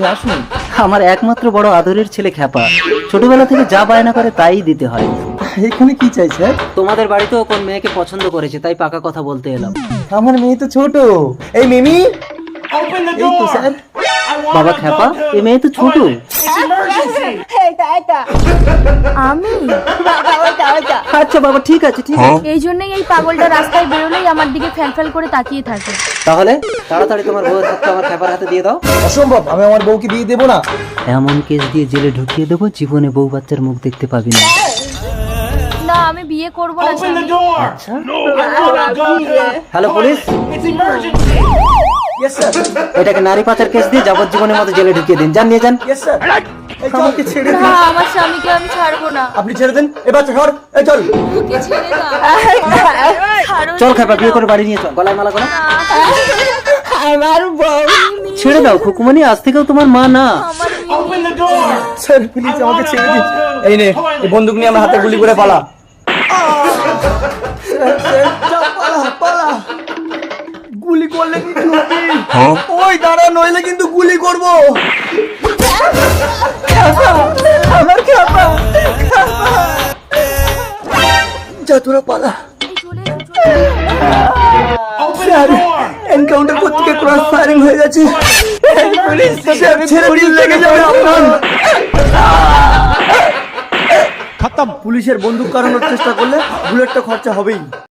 আসুন। আমার একমাত্র বড় আদরের ছেলে খ্যাপা, ছোটবেলা থেকে যা বায়না করে তাই দিতে হয়। এখানে কি চাই স্যার? তোমাদের বাড়িতেও কোন মেয়েকে পছন্দ করেছে, তাই পাকা কথা বলতে এলাম। আমার মেয়ে তো ছোট। এই মিমি, Open the এই তো door. স্যার। I want বাবা to খ্যাপা, talk to- এই মেয়ে তো ছোট। It's emergency. আমি আচ্ছা বাবা, ঠিক আছে ঠিক আছে। এই জন্যই এই পাগলটা রাস্তায় বেরোলেই আমার দিকে ফ্যালফ্যাল করে তাকিয়ে থাকে। তাহলে তাড়াতাড়ি তোমার বউয়ের হাতটা আমার খ্যাপার হাতে দিয়ে দাও। অসম্ভব, আমি আমার বউকে বিয়ে দেবো না। এমন কেস দিয়ে জেলে ঢুকিয়ে দেবো, জীবনে বউ বাচ্চার মুখ দেখতে পাবি না। না, আমি বিয়ে করব না Open স্বামী। the door. আচ্ছা, I want to talk to- hello police, It's emergency. Yes sir, এটাকে নারী পাচার কেস দিয়ে যাবজ্জীবনের মতো জেলে ঢুকিয়ে দিন। যান, নিয়ে যান। Yes sir. এই চল, আমাকে ছেড়ে না, আমার স্বামীকে আমি ছাড়বো না। আপনি ছেড়ে দেন। এবার সর, এই চল। ওকে ছেড়ে দাও। ছাড়ো চল খ্যাপা, বিয়ে করে বাড়ি নিয়ে চল, গলায় মালা করো। না, ছেড়ে দাও খুকুমনি, আজ থেকেও তোমার মা না। আমার Open the door. Sir please আমাকে ছেড়ে দিন। এই নে, এই বন্দুক নিয়ে আমার হাতে গুলি করে পালা। স্যার, স্যার, যা, পালা, পালা। গুলি করলে কিন্তু হবে। ওই দাঁড়া, নইলে কিন্তু গুলি করবো। আমার খ্যাপা, খ্যাপা। যা তোরা পালা। Open sir, the door. Encounter করতে গিয়ে ক্রস ফায়ারিং হয়ে গেছে। পুলিশ স্যার, ছেড়ে দিন, লেগে যাবে আপনার। খতম। পুলিশের বন্দুক কাটানোর চেষ্টা করলে বুলেটটা খরচা হবেই।